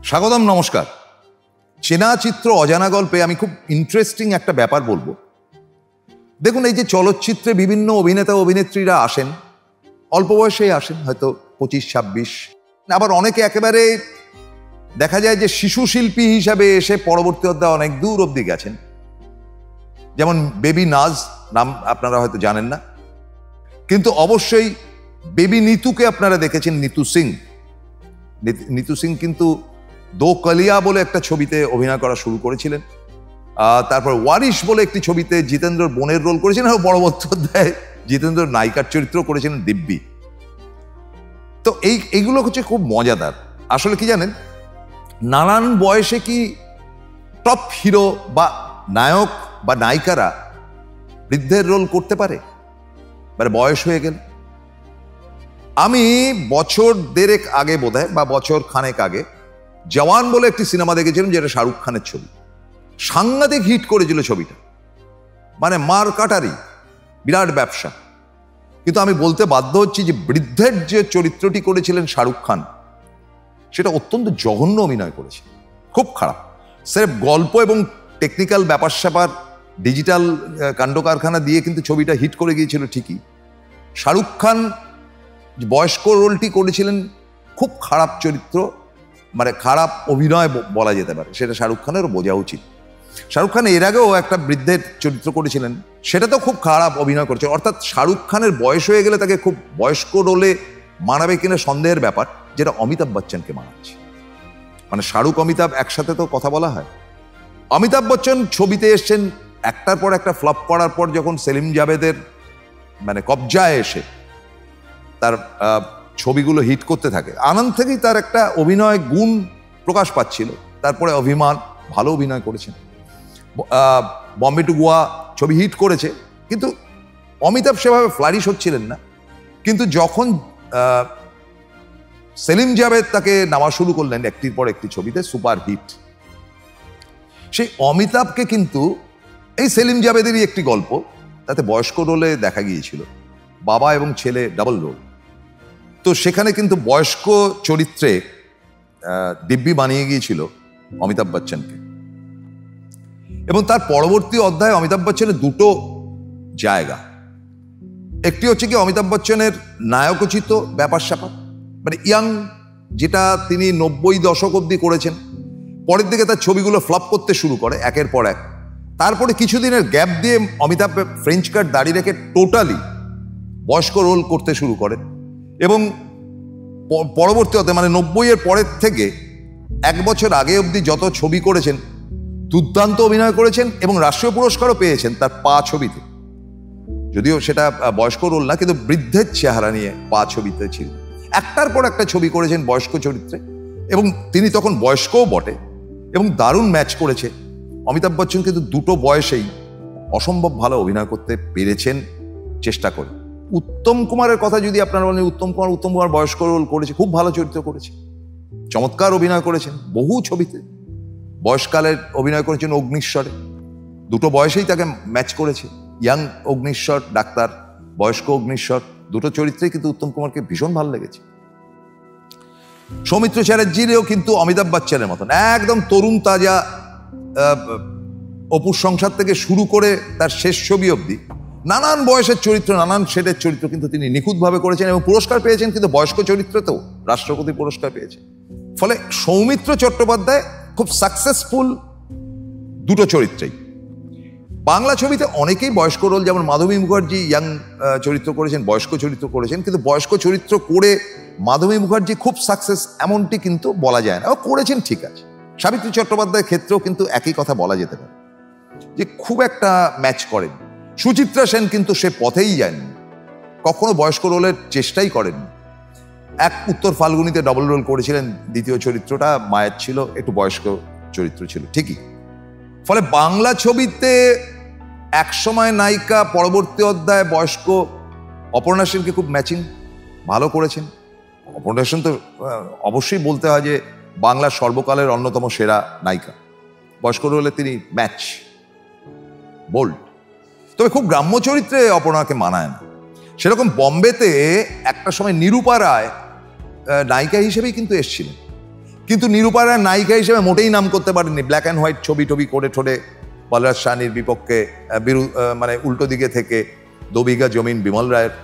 স্বাগতম, নমস্কার। চেনা চিত্র অজানা গল্পে আমি খুব ইন্টারেস্টিং একটা ব্যাপার বলবো। দেখুন, এই যে চলচ্চিত্রে বিভিন্ন অভিনেতা অভিনেত্রীরা আসেন, অল্প বয়সেই আসেন, হয়তো 25-26, আবার অনেকে একেবারে দেখা যায় যে শিশু শিল্পী হিসাবে এসে পরবর্তী অধ্যায়ে অনেক দূর অবধি গেছেন। যেমন বেবি নাজ, নাম আপনারা হয়তো জানেন না, কিন্তু অবশ্যই বেবি নিতুকে আপনারা দেখেছেন। নিতু সিং কিন্তু দো কলিয়া বলে একটা ছবিতে অভিনয় করা শুরু করেছিলেন। তারপর ওয়ারিশ বলে একটি ছবিতে জিতেন্দ্রর বোনের রোল করেছিলেন, এবং পরবর্তী অধ্যায়ে জিতেন্দ্র নায়িকার চরিত্র করেছিলেন দিব্যি। তো এইগুলো হচ্ছে খুব মজাদার। আসলে কি জানেন, নানান বয়সে কি টপ হিরো বা নায়ক বা নায়িকারা বৃদ্ধের রোল করতে পারে, মানে বয়স হয়ে গেল? আমি বছর দেড়েক আগে বোধহয় বা বছর খানেক আগে জওয়ান বলে একটি সিনেমা দেখেছিলাম, যেটা শাহরুখ খানের ছবি। সাংঘাতিক হিট করেছিল ছবিটা, মানে মার কাটারি, বিরাট ব্যবসা। কিন্তু আমি বলতে বাধ্য হচ্ছি যে বৃদ্ধের যে চরিত্রটি করেছিলেন শাহরুখ খান, সেটা অত্যন্ত জঘন্য অভিনয় করেছে, খুব খারাপ। স্রেফ গল্প এবং টেকনিক্যাল ব্যাপার স্যাপার, ডিজিটাল কাণ্ড কারখানা দিয়ে কিন্তু ছবিটা হিট করে গিয়েছিল ঠিকই। শাহরুখ খান বয়স্ক রোলটি করেছিলেন, খুব খারাপ চরিত্র, মানে খারাপ অভিনয় বলা যেতে পারে। সেটা শাহরুখ খানেরও বোঝা উচিত। শাহরুখ খান এর আগেও একটা বৃদ্ধের চরিত্র করেছিলেন, সেটা তো খুব খারাপ অভিনয় করেছে। অর্থাৎ শাহরুখ খানের বয়স হয়ে গেলে তাকে খুব বয়স্ক রোলে মানাবে কিনা সন্দেহের ব্যাপার, যেটা অমিতাভ বচ্চনকে মানাচ্ছে। মানে শাহরুখ অমিতাভ একসাথে তো কথা বলা হয়। অমিতাভ বচ্চন ছবিতে এসছেন, একটার পর একটা ফ্লপ করার পর যখন সেলিম জাভেদের মানে কবজায় এসে তার ছবিগুলো হিট করতে থাকে, আনন্দ থেকেই তার একটা অভিনয় গুণ প্রকাশ পাচ্ছিল। তারপরে অভিমান, ভালো অভিনয় করেছেন। বম্বে টু গোয়া ছবি হিট করেছে, কিন্তু অমিতাভ সেভাবে ফ্লারিশ হচ্ছিলেন না। কিন্তু যখন সেলিম জাভেদ তাকে নেওয়া শুরু করলেন একটির পর একটি ছবিতে, সুপার হিট, সেই অমিতাভকে কিন্তু এই সেলিম জাভেদেরই একটি গল্প, তাতে বয়স্ক রোলে দেখা গিয়েছিল, বাবা এবং ছেলে ডাবল রোল। তো সেখানে কিন্তু বয়স্ক চরিত্রে দিব্যি বানিয়ে গিয়েছিল অমিতাভ বচ্চনকে। এবং তার পরবর্তী অধ্যায়ে অমিতাভ বচ্চনের দুটো জায়গা। একটি হচ্ছে কি অমিতাভ বচ্চনের নায়কোচিত ব্যাপার স্যাপার, মানে ইয়াং, যেটা তিনি 90 দশক অব্দি করেছেন। পরের দিকে তার ছবিগুলো ফ্লপ করতে শুরু করে একের পর এক। তারপরে কিছুদিনের গ্যাপ দিয়ে অমিতাভ ফ্রেঞ্চ কাট দাঁড়িয়ে রেখে টোটালি বয়স্ক রোল করতে শুরু করেন। এবং পরবর্তী অধ্যায়ে মানে 90-এর পরের থেকে এক বছর আগে অবধি যত ছবি করেছেন, দুর্দান্ত অভিনয় করেছেন এবং রাষ্ট্রীয় পুরস্কারও পেয়েছেন তার পা ছবিতে। যদিও সেটা বয়স্ক রোল না, কিন্তু বৃদ্ধের চেহারা নিয়ে পা ছবিতে ছিল। একটার পর একটা ছবি করেছেন বয়স্ক চরিত্রে, এবং তিনি তখন বয়স্কও বটে, এবং দারুণ ম্যাচ করেছে। অমিতাভ বচ্চন কিন্তু দুটো বয়সেই অসম্ভব ভালো অভিনয় করতে পেরেছেন চেষ্টা করে। উত্তম কুমারের কথা যদি আপনারা বলেন, উত্তম কুমার বয়স্ক রোল করেছে, খুব ভালো চরিত্র করেছে, চমৎকার অভিনয় করেছেন বহু ছবিতে। বয়সকালের অভিনয় করেছেন অগ্নিশ্বরে, দুটো বয়সেই তাকে ম্যাচ করেছে। ইয়াং অগ্নিশ্বর, ডাক্তার, বয়স্ক অগ্নিশ্বর, দুটো চরিত্রেই কিন্তু উত্তম কুমারকে ভীষণ ভালো লেগেছে। সৌমিত্র চ্যাটার্জিরও কিন্তু অমিতাভ বচ্চনের মতন একদম তরুণ তাজা, অপুর সংসার থেকে শুরু করে তার শেষ ছবি অবধি নানান বয়সের চরিত্র, নানান শেডের চরিত্র কিন্তু তিনি নিখুঁতভাবে করেছেন এবং পুরস্কার পেয়েছেন। কিন্তু বয়স্ক চরিত্রতেও রাষ্ট্রপতি পুরস্কার পেয়েছেন। ফলে সৌমিত্র চট্টোপাধ্যায় খুব সাকসেসফুল দুটো চরিত্রেই। বাংলা ছবিতে অনেকেই বয়স্ক রোল, যেমন মাধবী মুখার্জি ইয়াং চরিত্র করেছেন, বয়স্ক চরিত্র করেছেন, কিন্তু বয়স্ক চরিত্র করে মাধবী মুখার্জি খুব সাকসেস এমনটি কিন্তু বলা যায় না। ও করেছেন ঠিক আছে। সাবিত্রী চট্টোপাধ্যায়ের ক্ষেত্রেও কিন্তু একই কথা বলা যেতে পারে, যে খুব একটা ম্যাচ করেন। সুচিত্রা সেন কিন্তু সে পথেই যায়নি, কখনো বয়স্ক রোলের চেষ্টাই করেননি। এক উত্তর ফাল্গুনিতে ডবল রোল করেছিলেন, দ্বিতীয় চরিত্রটা মায়ের ছিল, একটু বয়স্ক চরিত্র ছিল ঠিকই। ফলে বাংলা ছবিতে একসময় নায়িকা, পরবর্তী অধ্যায়ে বয়স্ক অপর্ণা সেনকে খুব ম্যাচিং ভালো করেছেন। অপর্ণা সেন তো অবশ্যই বলতে হয় যে বাংলার সর্বকালের অন্যতম সেরা নায়িকা। বয়স্ক রোলে তিনি ম্যাচ, বোল্ড। তবে খুব গ্রাম্য চরিত্রে অপর্ণাকে মানায় না। সেরকম বম্বেতে একটা সময় নিরূপা রায় নায়িকা হিসেবেই কিন্তু এসেছিলেন, কিন্তু নিরূপা রায় নায়িকা হিসেবে মোটেই নাম করতে পারেননি। ব্ল্যাক অ্যান্ড হোয়াইট ছবি টবি করে ঠোঁটে বলরাজ সাহনির বিপক্ষে মানে উল্টো দিকে থেকে 2 বিঘা জমিন বিমল রায়ের,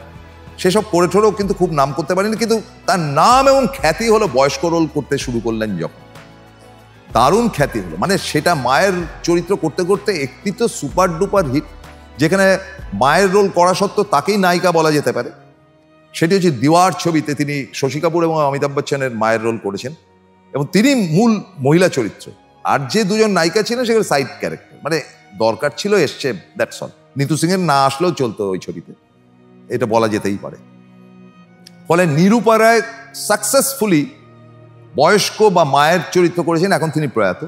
সেসব করে ঠোরেও কিন্তু খুব নাম করতে পারেনি। কিন্তু তার নাম এবং খ্যাতি হলো বয়স্ক রোল করতে শুরু করলেন যখন, দারুণ খ্যাতি হলো। মানে সেটা মায়ের চরিত্র করতে করতে একটি তো সুপার ডুপার হিট, যেখানে মায়ের রোল করা সত্ত্বেও তাকেই নায়িকা বলা যেতে পারে। সেটি হচ্ছে দিওয়ার ছবিতে তিনি শশী কাপুর এবং অমিতাভ বচ্চনের মায়ের রোল করেছেন, এবং তিনি মূল মহিলা চরিত্র। আর যে দুজন নায়িকা ছিলেন সেগুলো সাইড ক্যারেক্টার, মানে দরকার ছিল এসছে, দ্যাটস অল। নিতু সিং এর না আসলেও চলতো ওই ছবিতে, এটা বলা যেতেই পারে। ফলে নিরূপা রায় সাকসেসফুলি বয়স্ক বা মায়ের চরিত্র করেছেন, এখন তিনি প্রয়াত।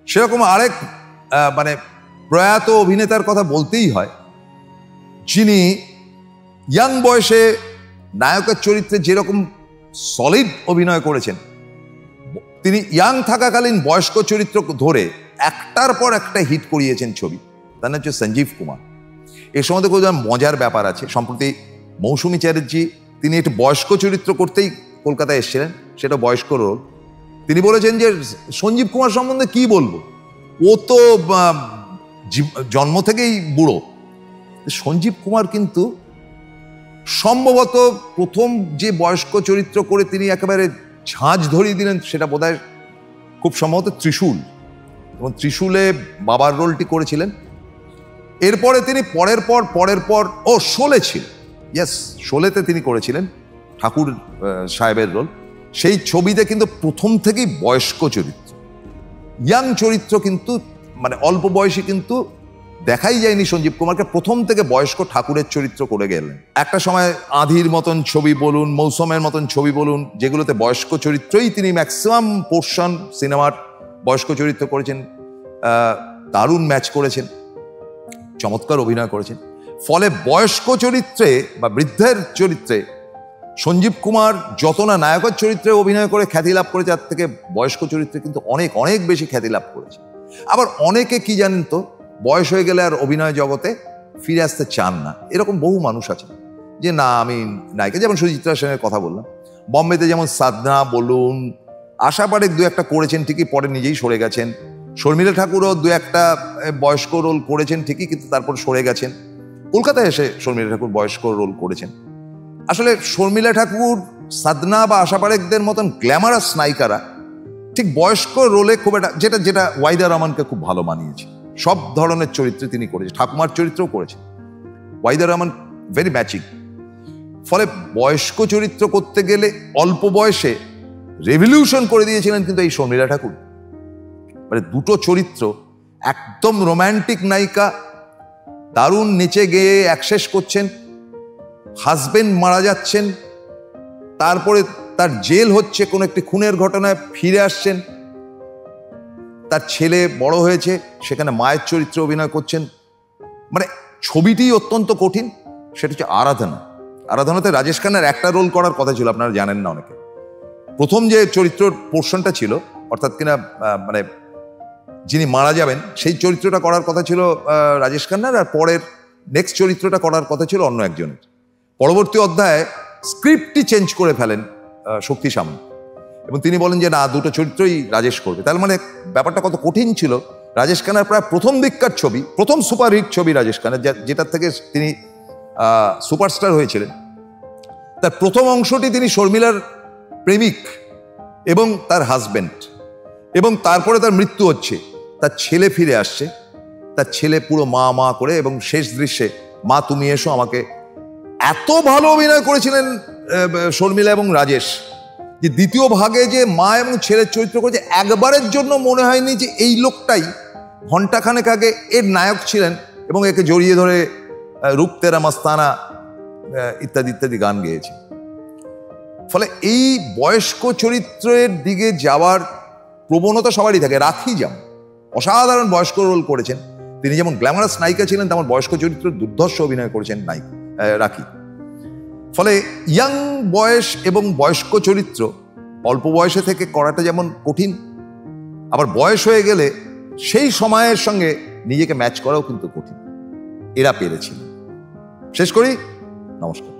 সেরকম আরেক মানে প্রয়াত অভিনেতার কথা বলতেই হয়, যিনি ইয়াং বয়সে নায়কের চরিত্রে যেরকম সলিড অভিনয় করেছেন, তিনি ইয়াং থাকাকালীন বয়স্ক চরিত্র ধরে একটার পর একটা হিট করিয়েছেন ছবি। তার নাম হচ্ছে সঞ্জীব কুমার। এর সম্বন্ধে কোনো মজার ব্যাপার আছে। সম্প্রতি মৌসুমী চ্যাটার্জি, তিনি একটু বয়স্ক চরিত্র করতেই কলকাতায় এসেছিলেন, সেটা বয়স্ক রোল। তিনি বলেছেন যে সঞ্জীব কুমার সম্বন্ধে কি বলবো, ও তো জন্ম থেকেই বুড়ো। সঞ্জীব কুমার কিন্তু সম্ভবত প্রথম যে বয়স্ক চরিত্র করে তিনি একেবারে ঝাঁঝ ধরিয়ে দিলেন, সেটা বোধহয় খুব সম্ভবত ত্রিশূল, এবং ত্রিশূলে বাবার রোলটি করেছিলেন। এরপরে তিনি পরের পর শোলে ছিল, ইয়েস, শোলেতে তিনি করেছিলেন ঠাকুর সাহেবের রোল। সেই ছবিতে কিন্তু প্রথম থেকেই বয়স্ক চরিত্র, ইয়াং চরিত্র, কিন্তু মানে অল্প বয়সী কিন্তু দেখাই যায়নি সঞ্জীব কুমারকে। প্রথম থেকে বয়স্ক ঠাকুরের চরিত্র করে গেলেন। একটা সময় আঁধির মতন ছবি বলুন, মৌসুমের মতন ছবি বলুন, যেগুলোতে বয়স্ক চরিত্রই তিনি ম্যাক্সিমাম পোর্শন সিনেমার বয়স্ক চরিত্র করেছেন, দারুণ ম্যাচ করেছেন, চমৎকার অভিনয় করেছেন। ফলে বয়স্ক চরিত্রে বা বৃদ্ধের চরিত্রে সঞ্জীব কুমার যত না নায়কের চরিত্রে অভিনয় করে খ্যাতি লাভ করেছে, তার থেকে বয়স্ক চরিত্রে কিন্তু অনেক অনেক বেশি খ্যাতি লাভ করেছে। আবার অনেকে কি জানেন তো, বয়স হয়ে গেলে আর অভিনয় জগতে ফিরে আসতে চান না, এরকম বহু মানুষ আছে যে না আমি নায়িকা। যেমন সুচিত্রা সেনের কথা বললাম, বম্বেতে যেমন সাধনা বলুন, আশা পারেখ 2-1টা করেছেন ঠিকই, পরে নিজেই সরে গেছেন। শর্মিলা ঠাকুরও 2-1টা বয়স্ক রোল করেছেন ঠিকই, কিন্তু তারপর সরে গেছেন। কলকাতায় এসে শর্মিলা ঠাকুর বয়স্ক রোল করেছেন। আসলে শর্মিলা ঠাকুর, সাধনা বা আশা পারেখদের মতন গ্ল্যামারাস নায়িকারা ঠিক বয়স্ক রোলে খুব একটা, যেটা ওয়াহিদা রহমানকে খুব ভালো মানিয়েছে। সব ধরনের চরিত্রে তিনি করেছেন, ঠাকুমার চরিত্রও করেছেন। Waheeda Rehman very matching. ফলে বয়স্ক চরিত্র করতে গেলে অল্প বয়সে রেভলিউশন করে দিয়েছিলেন কিন্তু এই শর্মিলা ঠাকুর। মানে দুটো চরিত্র, একদম রোম্যান্টিক নায়িকা, দারুণ নেচে গেয়ে অ্যাকসেস করছেন, হাজবেন্ড মারা যাচ্ছেন, তারপরে তার জেল হচ্ছে, কোনো একটি খুনের ঘটনায় ফিরে আসছেন, তার ছেলে বড় হয়েছে, সেখানে মায়ের চরিত্রে অভিনয় করছেন। মানে ছবিটি অত্যন্ত কঠিন। সেটা হচ্ছে আরাধনা। আরাধনাতে রাজেশ খান্নার একটা রোল করার কথা ছিল, আপনারা জানেন না অনেকে। প্রথম যে চরিত্রের পোর্শনটা ছিল, অর্থাৎ কিনা মানে যিনি মারা যাবেন, সেই চরিত্রটা করার কথা ছিল রাজেশ খান্নার, আর পরের নেক্সট চরিত্রটা করার কথা ছিল অন্য একজনের। পরবর্তী অধ্যায়ে স্ক্রিপ্টটি চেঞ্জ করে ফেলেন শক্তি সামন্ত, এবং তিনি বলেন যে না, দুটো চরিত্রই রাজেশ করবে। তার মানে ব্যাপারটা কত কঠিন ছিল। রাজেশ খান্নার প্রায় প্রথম দিককার ছবি, প্রথম সুপারহিট ছবি রাজেশ খান্নার, যেটার থেকে তিনি সুপারস্টার হয়েছিলেন, তার প্রথম অংশটি তিনি শর্মিলার প্রেমিক এবং তার হাজবেন্ড, এবং তারপরে তার মৃত্যু হচ্ছে, তার ছেলে ফিরে আসছে, তার ছেলে পুরো মা মা করে, এবং শেষ দৃশ্যে মা তুমি এসো আমাকে। এত ভালো অভিনয় করেছিলেন শর্মিলা এবং রাজেশ যে দ্বিতীয় ভাগে যে মা এবং ছেলের চরিত্র করেছে, একবারের জন্য মনে হয়নি যে এই লোকটাই ঘন্টাখানেক আগে এর নায়ক ছিলেন এবং একে জড়িয়ে ধরে রূপ তেরা মস্তানা ইত্যাদি ইত্যাদি গান গেয়েছে। ফলে এই বয়স্ক চরিত্রের দিকে যাওয়ার প্রবণতা সবারই থাকে। রাখি যেমন অসাধারণ বয়স্ক রোল করেছেন, তিনি যেমন গ্ল্যামারাস নায়িকা ছিলেন, তেমন বয়স্ক চরিত্র দুর্ধর্ষ অভিনয় করেছেন নায়িকা রাখি। ফলে ইয়াং বয়স এবং বয়স্ক চরিত্র অল্প বয়সে থেকে করাটা যেমন কঠিন, আবার বয়স হয়ে গেলে সেই সময়ের সঙ্গে নিজেকে ম্যাচ করাও কিন্তু কঠিন। এরা পেরেছিল। শেষ করি, নমস্কার।